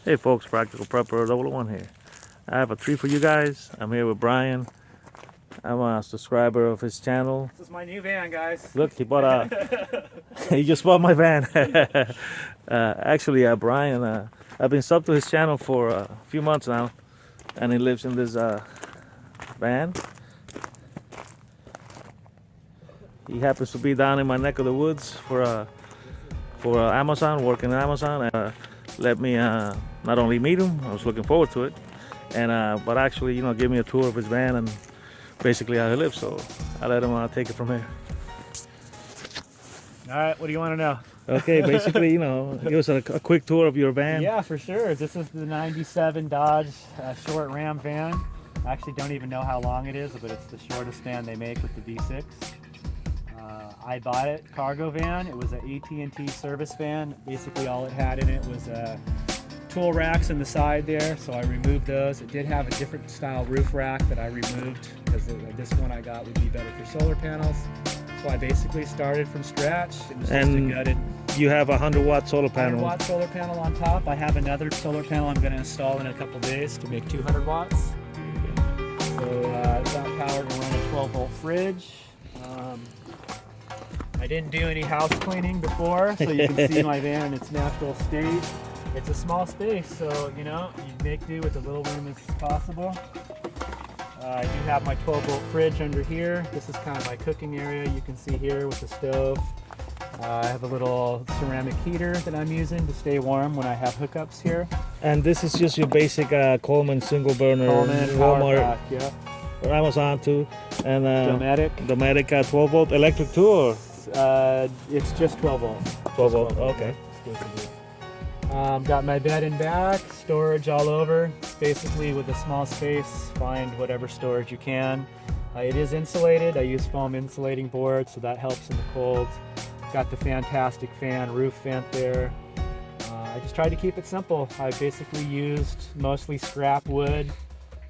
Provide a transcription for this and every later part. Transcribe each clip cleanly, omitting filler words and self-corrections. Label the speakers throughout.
Speaker 1: Hey folks, Practical Prepper 001 here. I have a treat for you guys. I'm here with Brian. I'm a subscriber of his channel.
Speaker 2: This is my new van, guys.
Speaker 1: Look, he bought a. He just bought my van. Actually, Brian, I've been sub to his channel for a few months now, and he lives in this van. He happens to be down in my neck of the woods for Amazon, working at Amazon, and let me not only meet him. I was looking forward to it, and but actually, give me a tour of his van and basically how he lives. So I let him take it from here.
Speaker 2: All right, what do you want to know?
Speaker 1: Okay, basically, give us a quick tour of your van.
Speaker 2: Yeah, for sure. This is the 97 Dodge short Ram van. I actually don't even know how long it is, but it's the shortest van they make with the V6. I bought it, cargo van. It was an AT&T service van. Basically all it had in it was tool racks in the side there, so I removed those. It did have a different style roof rack that I removed because this one I got would be better for solar panels. So I basically started from scratch. It was just a gutted.
Speaker 1: You have a 100-watt solar panel.
Speaker 2: 100-watt solar panel on top. I have another solar panel I'm going to install in a couple days to make 200 watts. So it's got power to run a 12-volt fridge. I didn't do any house cleaning before, so you can see my van in its natural state. It's a small space, so you make do with as little room as possible. I do have my 12-volt fridge under here. This is kind of my cooking area. You can see here with the stove. I have a little ceramic heater that I'm using to stay warm when I have hookups here.
Speaker 1: And this is just your basic Coleman single burner,
Speaker 2: Coleman
Speaker 1: Walmart,
Speaker 2: Power Pack, yeah.
Speaker 1: or Amazon too, and
Speaker 2: Dometic.
Speaker 1: Dometic 12-volt electric too, or
Speaker 2: it's just 12 volt.
Speaker 1: 12 volt. Okay.
Speaker 2: Got my bed and back, storage all over. It's basically with a small space, find whatever storage you can. It is insulated. I use foam insulating board, so that helps in the cold. Got the fantastic fan, roof vent there. I just tried to keep it simple. I basically used mostly scrap wood.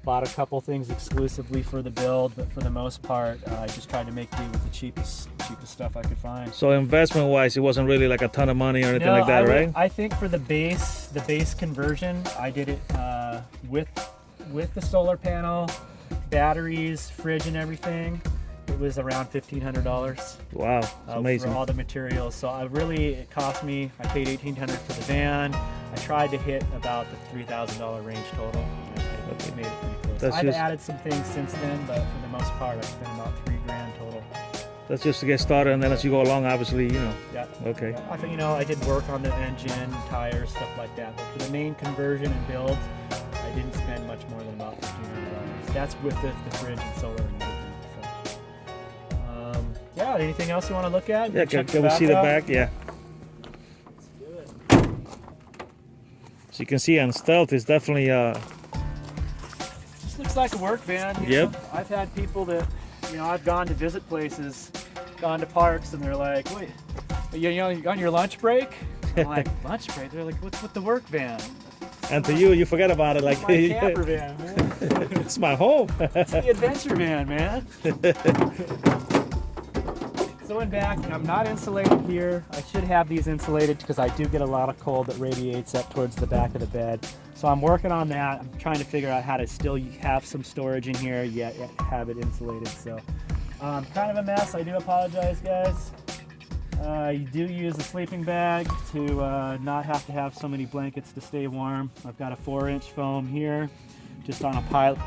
Speaker 2: Bought a couple things exclusively for the build, but for the most part, I just tried to make do with the cheapest stuff I could find.
Speaker 1: So investment-wise, it wasn't really like a ton of money or anything like that, right?
Speaker 2: I think for the base conversion, I did it with the solar panel, batteries, fridge, and everything. It was around $1,500.
Speaker 1: Wow, that's amazing.
Speaker 2: For all the materials. So it cost me. I paid $1,800 for the van. I tried to hit about the $3,000 range total. It made it pretty close. I've added some things since then, but for the most part, I spent about $3,000 total.
Speaker 1: That's just to get started, and then as you go along, obviously,
Speaker 2: Yeah.
Speaker 1: Okay.
Speaker 2: I think I did work on the engine, tires, stuff like that. But for the main conversion and build, I didn't spend much more than about $1,500. That's with the fridge and solar and everything. So, yeah. Anything else you want to look at?
Speaker 1: Yeah. Can we see the back? Yeah.
Speaker 2: Let's do it.
Speaker 1: So you can see on Stealth, it's definitely
Speaker 2: This looks like a work van.
Speaker 1: Yep.
Speaker 2: I've had people that, I've gone to visit places, gone to parks, and they're like, wait, you on your lunch break? I'm like, lunch break? They're like, what's with the work van?
Speaker 1: And to you forget about it. Like,
Speaker 2: it's my camper van, man.
Speaker 1: It's my home.
Speaker 2: It's the adventure van, man. So in back, I'm not insulated here. I should have these insulated because I do get a lot of cold that radiates up towards the back of the bed. So I'm working on that. I'm trying to figure out how to still have some storage in here, yet have it insulated. So kind of a mess. I do apologize, guys. You do use a sleeping bag to not have to have so many blankets to stay warm. I've got a 4-inch foam here, just on a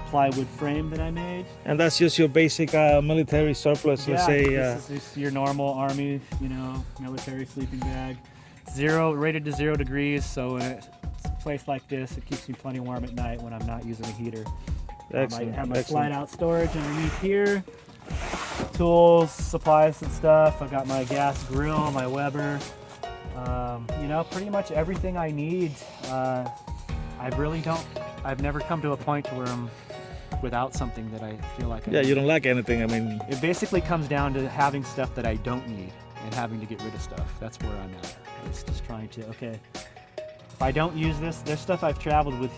Speaker 2: plywood frame that I made.
Speaker 1: And that's just your basic military surplus, let's say.
Speaker 2: This is just your normal army, military sleeping bag. Rated to 0 degrees, so in a place like this, it keeps me plenty warm at night when I'm not using a heater.
Speaker 1: Excellent.
Speaker 2: I have my slide-out storage underneath here. Tools, supplies and stuff. I've got my gas grill, my Weber. Pretty much everything I need. I've never come to a point where I'm without something that I feel like I need.
Speaker 1: You don't lack anything. I mean,
Speaker 2: it basically comes down to having stuff that I don't need and having to get rid of stuff. That's where I'm at. It's just trying to, if I don't use this, there's stuff I've traveled with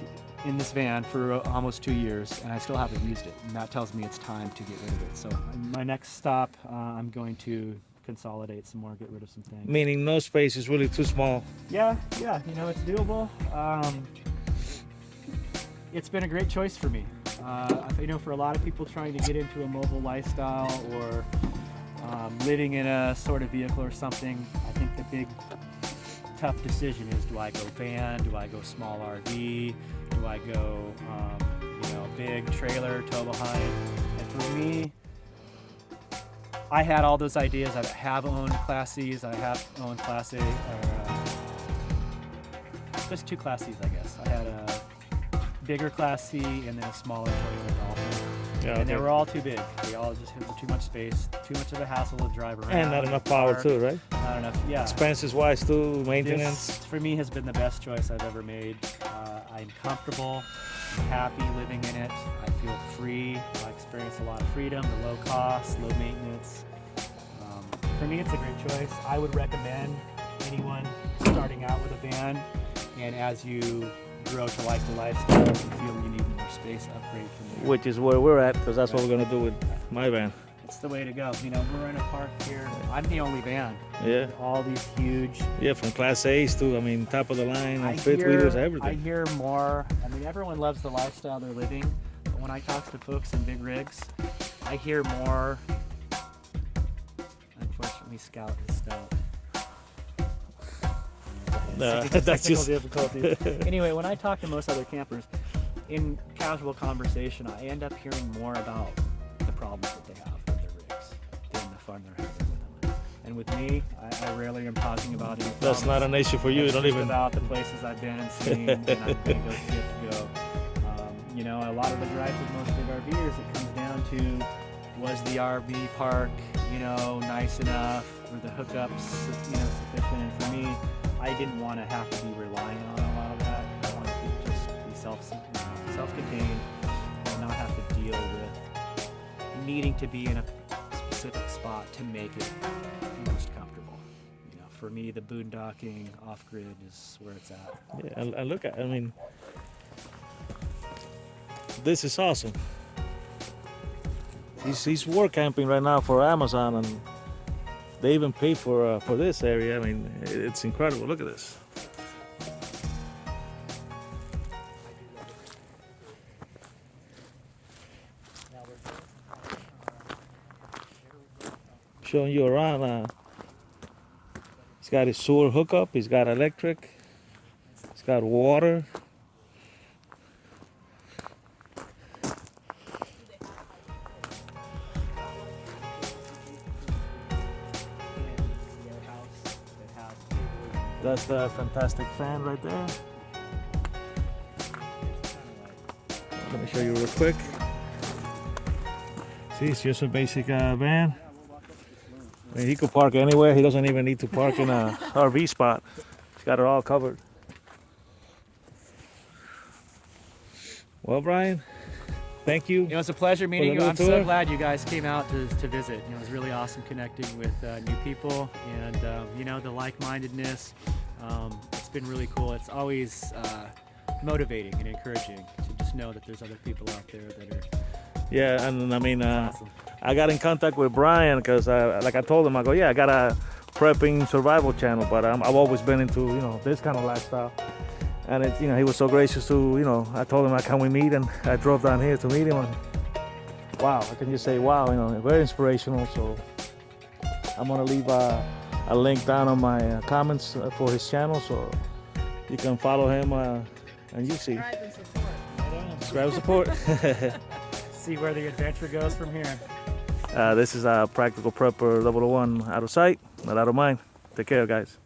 Speaker 2: in this van for almost 2 years and I still haven't used it, and that tells me it's time to get rid of it. So my next stop, I'm going to consolidate some more, get rid of some things.
Speaker 1: Meaning no space is really too small.
Speaker 2: Yeah, it's doable. it's been a great choice for me. You know, for a lot of people trying to get into a mobile lifestyle or living in a sort of vehicle or something, I think the big tough decision is, do I go van, do I go small RV, do I go you know, big trailer, tow behind? And for me, I had all those ideas. I have owned Class C's, I have owned Class A, or just 2 Class C's, I guess. I had a bigger Class C and then a smaller Toyota Dolphin.
Speaker 1: Yeah,
Speaker 2: And they
Speaker 1: okay.
Speaker 2: were all too big. They all just had too much space, too much of a hassle to drive around.
Speaker 1: And not enough power
Speaker 2: park.
Speaker 1: too, right?
Speaker 2: Not enough, yeah.
Speaker 1: Expenses wise too, maintenance.
Speaker 2: This, for me, has been the best choice I've ever made. I'm comfortable, I'm happy living in it. I feel free. I experience a lot of freedom, the low cost, low maintenance. For me, it's a great choice. I would recommend anyone starting out with a van, and as you grow to like the lifestyle and feel you need more space, upgrade from there.
Speaker 1: Which is where we're at, because that's what we're gonna do with my van.
Speaker 2: It's the way to go. You know, we're in a park here. I'm the only van.
Speaker 1: Yeah,
Speaker 2: All these huge.
Speaker 1: yeah, from Class A's to, I mean, top of the line,
Speaker 2: I
Speaker 1: and fifth wheelers,
Speaker 2: I
Speaker 1: everything.
Speaker 2: hear more. I mean, everyone loves the lifestyle they're living, but when I talk to folks in big rigs, I hear more. Unfortunately, Scout is stout.
Speaker 1: No,
Speaker 2: Technical
Speaker 1: that's just
Speaker 2: difficulties. Anyway, when I talk to most other campers, in casual conversation, I end up hearing more about the problems that they have with their rigs than the fun they're having with them. And with me, I rarely am talking about any
Speaker 1: that's
Speaker 2: problems.
Speaker 1: not an issue for you. You
Speaker 2: It's
Speaker 1: don't
Speaker 2: just
Speaker 1: even.
Speaker 2: about the places I've been and seen, and I'm going to get to go. You know, a lot of the drive with most big RVers, it comes down to, was the RV park, you know, nice enough? Were the hookups, you know, sufficient? And for me, I didn't want to have to be relying on a lot of that. I wanted to just be self-contained and not have to deal with needing to be in a specific spot to make it most comfortable. You know, for me, the boondocking off-grid is where it's at.
Speaker 1: Yeah, and look at, I mean, this is awesome. He's work camping right now for Amazon, and they even pay for this area. I mean, it's incredible. Look at this. Showing you around. He's got his sewer hookup. He's got electric. He's got water. That's the fantastic fan right there. Let me show you real quick. See, it's just a basic van. I mean, he could park anywhere. He doesn't even need to park in a RV spot. He's got it all covered. Well, Brian, thank you.
Speaker 2: It was a pleasure meeting you.
Speaker 1: little
Speaker 2: I'm so
Speaker 1: tour.
Speaker 2: glad you guys came out to visit. You know, it was really awesome connecting with new people and you know, the like-mindedness. It's been really cool. It's always motivating and encouraging to just know that there's other people out there that are
Speaker 1: Yeah, and I mean,
Speaker 2: awesome.
Speaker 1: I got in contact with Brian because, like I told him, I go, yeah, I got a prepping survival channel, but I've always been into, you know, this kind of lifestyle. And it, you know, he was so gracious to, you know, I told him, can we meet? And I drove down here to meet him. And wow, I can just say, wow, you know, very inspirational. So I'm gonna leave a link down on my comments for his channel, so you can follow him and you see. Subscribe and support.
Speaker 2: See where the adventure goes from here.
Speaker 1: This is a Practical Prepper 001, out of sight, not out of mind. Take care, guys.